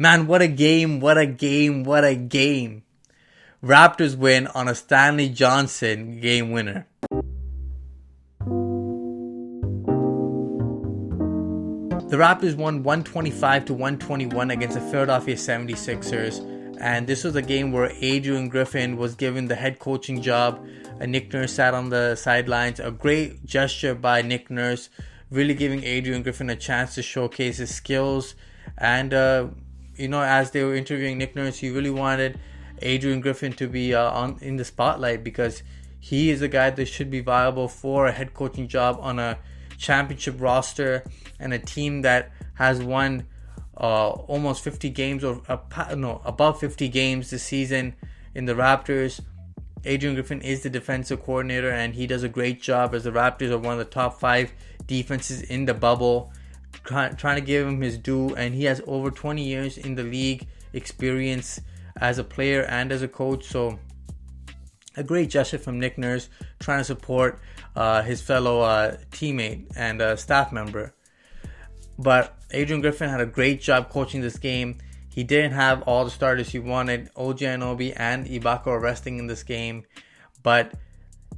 Man, what a game, what a game, what a game. Raptors win on a Stanley Johnson game winner. The Raptors won 125-121 against the Philadelphia 76ers. And this was a game where Adrian Griffin was given the head coaching job. Nick Nurse sat on the sidelines. A great gesture by Nick Nurse, really giving Adrian Griffin a chance to showcase his skills. And, as they were interviewing Nick Nurse, he really wanted Adrian Griffin to be in the spotlight because he is a guy that should be viable for a head coaching job on a championship roster and a team that has won almost 50 games or above 50 games this season in the Raptors. Adrian Griffin is the defensive coordinator and he does a great job as the Raptors are one of the top 5 defenses in the bubble, trying to give him his due, and he has over 20 years in the league experience as a player and as a coach. So a great gesture from Nick Nurse trying to support his fellow teammate and staff member. But Adrian Griffin had a great job coaching this game. He didn't have all the starters he wanted. OG Anunoby and Ibaka were resting in this game. But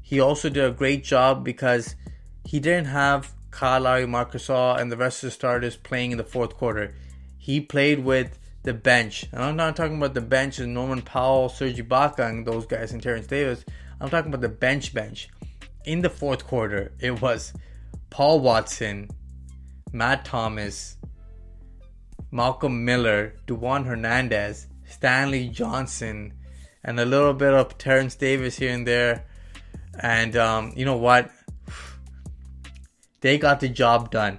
he also did a great job because he didn't have Kyle Lowry, Marc Gasol, and the rest of the starters playing in the fourth quarter. He played with the bench. And I'm not talking about the bench as Norman Powell, Serge Ibaka, and those guys, and Terrence Davis. I'm talking about the bench. In the fourth quarter, it was Paul Watson, Matt Thomas, Malcolm Miller, Juwan Hernandez, Stanley Johnson, and a little bit of Terrence Davis here and there. And you know what? They got the job done.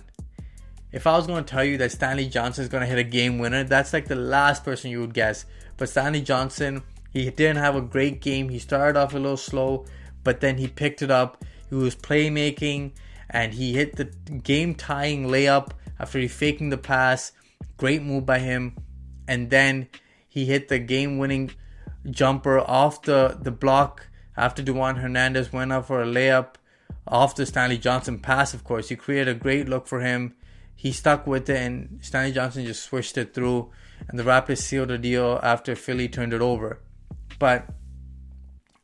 If I was going to tell you that Stanley Johnson is going to hit a game winner, that's like the last person you would guess. But Stanley Johnson, he didn't have a great game. He started off a little slow, but then he picked it up. He was playmaking, and he hit the game-tying layup after he faking the pass. Great move by him. And then he hit the game-winning jumper off the block after Juwan Hernandez went up for a layup off the Stanley Johnson pass, of course. He created a great look for him. He stuck with it, and Stanley Johnson just swished it through. And the Raptors sealed the deal after Philly turned it over. But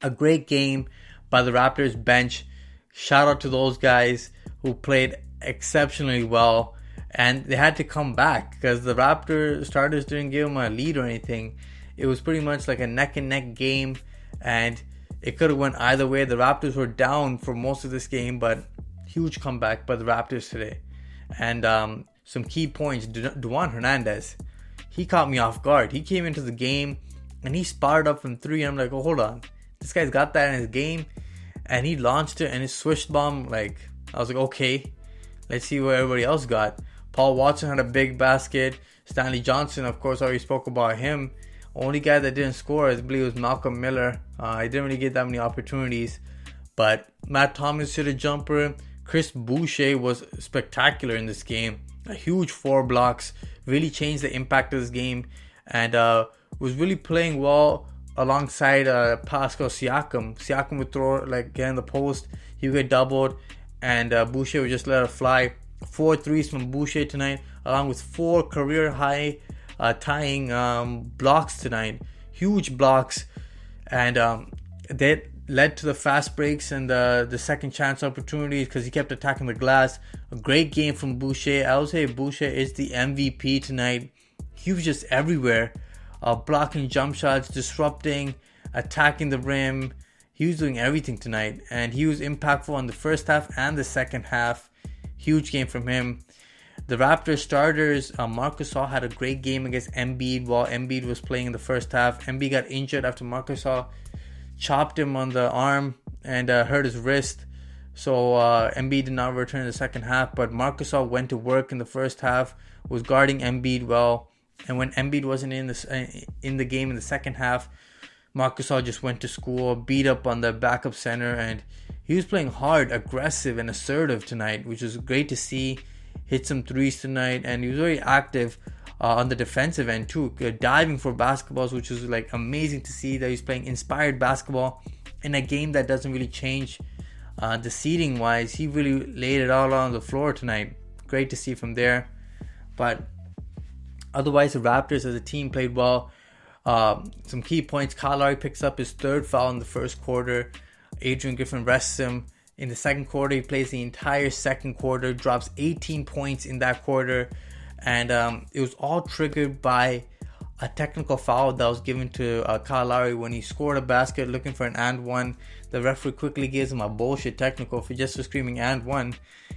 a great game by the Raptors bench. Shout out to those guys who played exceptionally well. And they had to come back because the Raptor starters didn't give them a lead or anything. It was pretty much like a neck-and-neck game. And it could have went either way. The Raptors were down for most of this game, but huge comeback by the Raptors today. And some key points. Juwan Hernandez, he caught me off guard. He came into the game and he sparred up from 3. And I'm like, oh, hold on. This guy's got that in his game. And he launched it and his swish bomb, I was like, okay, let's see what everybody else got. Paul Watson had a big basket. Stanley Johnson, of course, already spoke about him. Only guy that didn't score, I believe, was Malcolm Miller. He didn't really get that many opportunities. But Matt Thomas hit a jumper. Chris Boucher was spectacular in this game. A huge 4 blocks. Really changed the impact of this game. And was really playing well alongside Pascal Siakam. Siakam would throw, get in the post. He would get doubled. And Boucher would just let it fly. 4 threes from Boucher tonight, along with 4 career-high tying blocks tonight. Huge blocks. And that led to the fast breaks and the second chance opportunities because he kept attacking the glass. A great game from Boucher. I would say Boucher is the MVP tonight. He was just everywhere. Blocking jump shots, disrupting, attacking the rim. He was doing everything tonight. And he was impactful in the first half and the second half. Huge game from him. The Raptors starters, Marc Gasol had a great game against Embiid while Embiid was playing in the first half. Embiid got injured after Marc Gasol chopped him on the arm and hurt his wrist. So Embiid did not return in the second half. But Marc Gasol went to work in the first half, was guarding Embiid well. And when Embiid wasn't in the game in the second half, Marc Gasol just went to school, beat up on the backup center, and he was playing hard, aggressive, and assertive tonight, which was great to see. Hit some threes tonight, and he was very active on the defensive end too, diving for basketballs, which was amazing to see that he's playing inspired basketball in a game that doesn't really change the seeding wise. He really laid it all on the floor tonight. Great to see from there. But Otherwise, the Raptors as a team played well. Some key points. Kyle Lowry picks up his third foul in the first quarter. Adrian Griffin rests him. In the second quarter, he plays the entire second quarter, drops 18 points in that quarter. And it was all triggered by a technical foul that was given to Kyle Lowry when he scored a basket looking for an and one. The referee quickly gives him a bullshit technical for screaming and one.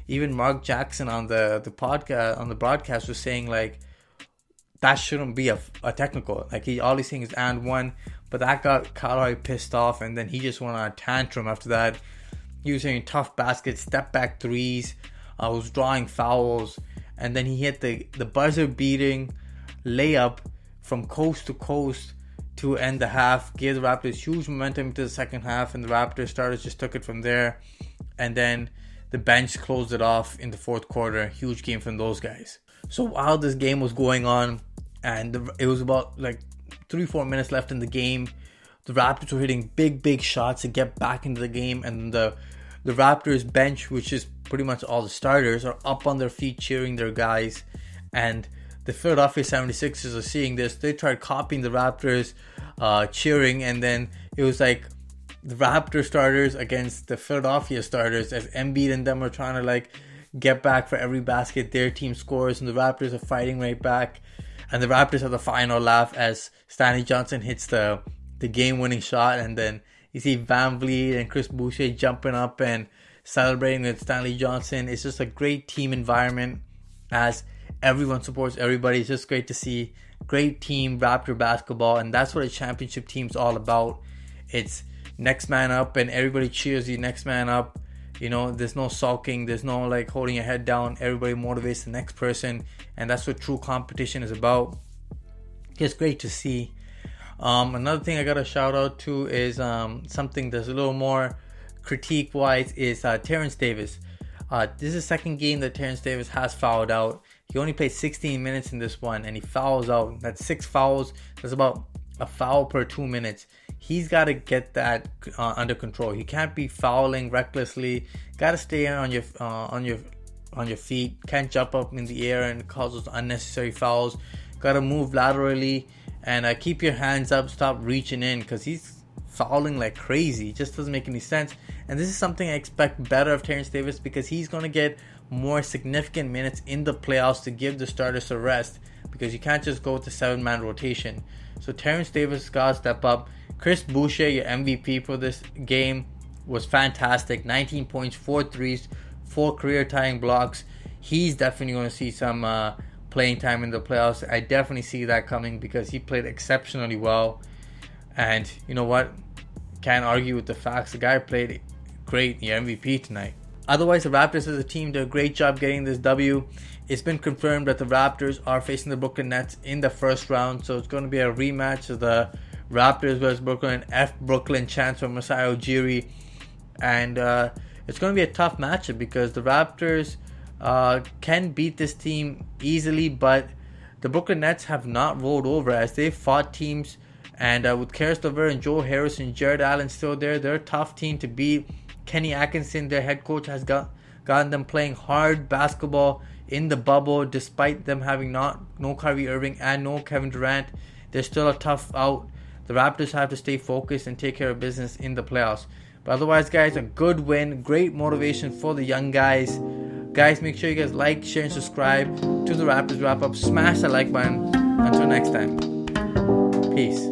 Even Mark Jackson on the podcast, on the broadcast, was saying like that shouldn't be a technical. Like all he's saying is and one, but that got Kyle Lowry pissed off, and then he just went on a tantrum after that. He was hitting tough baskets, step back threes, was drawing fouls, and then he hit the buzzer beating layup from coast to coast to end the half, gave the Raptors huge momentum into the second half, and the Raptors starters just took it from there. And then the bench closed it off in the fourth quarter. Huge game from those guys. So while this game was going on, and it was about like 3-4 minutes left in the game, the Raptors were hitting big shots to get back into the game, and the Raptors bench, which is pretty much all the starters, are up on their feet cheering their guys. And the Philadelphia 76ers are seeing this. They tried copying the Raptors cheering, and then it was like the Raptor starters against the Philadelphia starters, as Embiid and them are trying to like get back for every basket their team scores, and the Raptors are fighting right back. And the Raptors have the final laugh as Stanley Johnson hits the game-winning shot, and then you see VanVleet and Chris Boucher jumping up and celebrating with Stanley Johnson. It's just a great team environment as everyone supports everybody. It's just great to see great team Raptor basketball, and that's what a championship team's all about. It's next man up, and everybody cheers the next man up. You know, there's no sulking, there's no like holding your head down. Everybody motivates the next person, and that's what true competition is about. It's great to see. Another thing I gotta shout out to is something that's a little more critique wise is Terrence Davis. This is the second game that Terrence Davis has fouled out. He only played 16 minutes in this one, and he fouls out. That's 6 fouls. That's about a foul per 2 minutes. He's got to get that under control. He can't be fouling recklessly. Got to stay on your feet. Can't jump up in the air and cause those unnecessary fouls. Got to move laterally and keep your hands up. Stop reaching in, because he's fouling like crazy. It just doesn't make any sense. And this is something I expect better of Terrence Davis, because he's going to get more significant minutes in the playoffs to give the starters a rest, because you can't just go with the 7-man rotation. So Terrence Davis got to step up. Chris Boucher, your MVP for this game, was fantastic. 19 points, 4 threes, 4 career-tying blocks. He's definitely going to see some playing time in the playoffs. I definitely see that coming, because he played exceptionally well. And you know what? Can't argue with the facts. The guy played great. Your MVP tonight. Otherwise, the Raptors as a team did a great job getting this W. It's been confirmed that the Raptors are facing the Brooklyn Nets in the first round. So it's going to be a rematch of the Raptors vs. Brooklyn, Brooklyn chance for Masai Ujiri. And it's going to be a tough matchup, because the Raptors can beat this team easily, but the Brooklyn Nets have not rolled over as they've fought teams. And with Karis LeVert and Joe Harris and Jared Allen still there, they're a tough team to beat. Kenny Atkinson, their head coach, has gotten them playing hard basketball in the bubble, despite them having no Kyrie Irving and no Kevin Durant. They're still a tough out. The Raptors have to stay focused and take care of business in the playoffs. But otherwise, guys, a good win. Great motivation for the young guys. Guys, make sure you guys like, share, and subscribe to the Raptors Wrap Up. Smash the like button. Until next time. Peace.